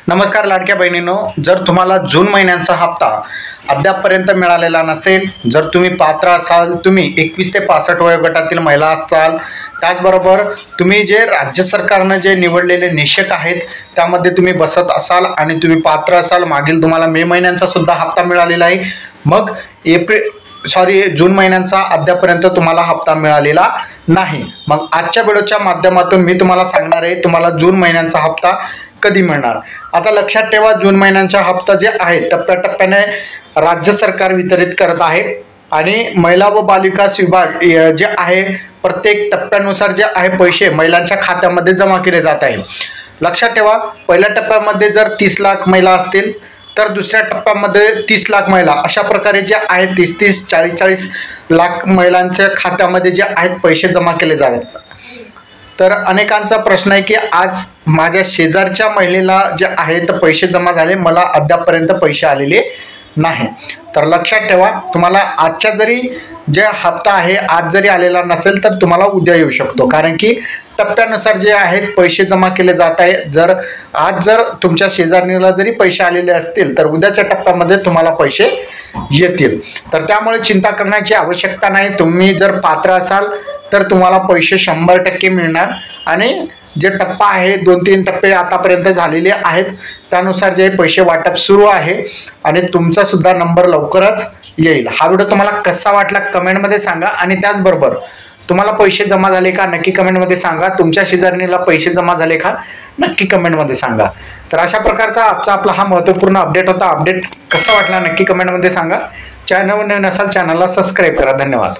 नमस्कार लाडक्या बहिणींनो, जर तुम्हाला जून महिन्याचा हप्ता अद्यापपर्यंत मिळालेला नसेल, जर तुम्ही पात्र असाल, तुम्ही 21 ते 65 वयोगटातील महिला असाल, त्याचबरोबर तुम्ही जे राज्य सरकारने जे निवडलेले निषेक आहेत त्यामध्ये तुम्ही बसत असाल आणि तुम्ही पात्र असाल, मागील तुम्हाला मे महिन्याचा सुद्धा हप्ता मिळालेला आहे, मग जून महिन्याचा अद्यापर्यंत तुम्हाला हप्ता मिळालेला नाही, मग आजच्या व्हिडिओच्या माध्यमातून मी तुम्हाला सांगणार आहे तुम्हाला जून महिन्याचा हप्ता कधी मिळणार। आता लक्षात ठेवा, जून महिन्याचा हप्ता जे आहे टप्प्याटप्प्याने राज्य सरकार वितरित करत आहे आणि महिला व बालविकास विभाग जे आहे प्रत्येक टप्प्यानुसार जे आहे पैसे महिलांच्या खात्यामध्ये जमा केले जात आहे। लक्षात ठेवा, पहिल्या टप्प्यामध्ये जर 30 लाख महिला असतील तर दुसऱ्या टप्प्यामध्ये 30 लाख महिला, अशा प्रकारे जे आहेत 30-30, 40-40 लाख महिलांच्या खात्यामध्ये जे आहेत पैसे जमा केले जातात। तर अनेकांचा प्रश्न आहे की आज माझ्या शेजारच्या महिलेला जे आहेत पैसे जमा झाले, मला अद्यापपर्यंत पैसे आलेले नाही। तर लक्षात ठेवा, तुम्हाला आजच्या जरी जे हप्ता आहे आज जरी आलेला नसेल तर तुम्हाला उद्या येऊ शकतो, कारण की टप्प्यानुसार जे आहेत पैसे जमा केले जात आहे। जर तुमच्या शेजारणीला जरी पैसे आलेले असतील तर उद्याच्या टप्प्यामध्ये तुम्हाला पैसे येतील। तर त्यामुळे चिंता करण्याची आवश्यकता नाही। तुम्ही जर पात्र असाल तर तुम्हाला पैसे 100% मिळणार आणि जे टप्पा आहे 2-3 टप्पे आतापर्यंत झालेले आहेत त्यानुसार जे पैसे वाटप सुरू आहे आणि तुमचा सुद्धा नंबर लवकरच येईल। हा व्हिडिओ तुम्हाला कसा वाटला कमेंटमध्ये सांगा आणि त्याचबरोबर तुम्हाला पैसे जमा झाले का नक्की कमेंटमध्ये सांगा। तुमच्या शेजारणीला पैसे जमा झाले का नक्की कमेंटमध्ये सांगा। तर अशा प्रकारचा आजचा आपला हा महत्त्वपूर्ण अपडेट होता। अपडेट कसा वाटला नक्की कमेंटमध्ये सांगा। चॅनलवर नवीन असाल चॅनलला सबस्क्राईब करा। धन्यवाद।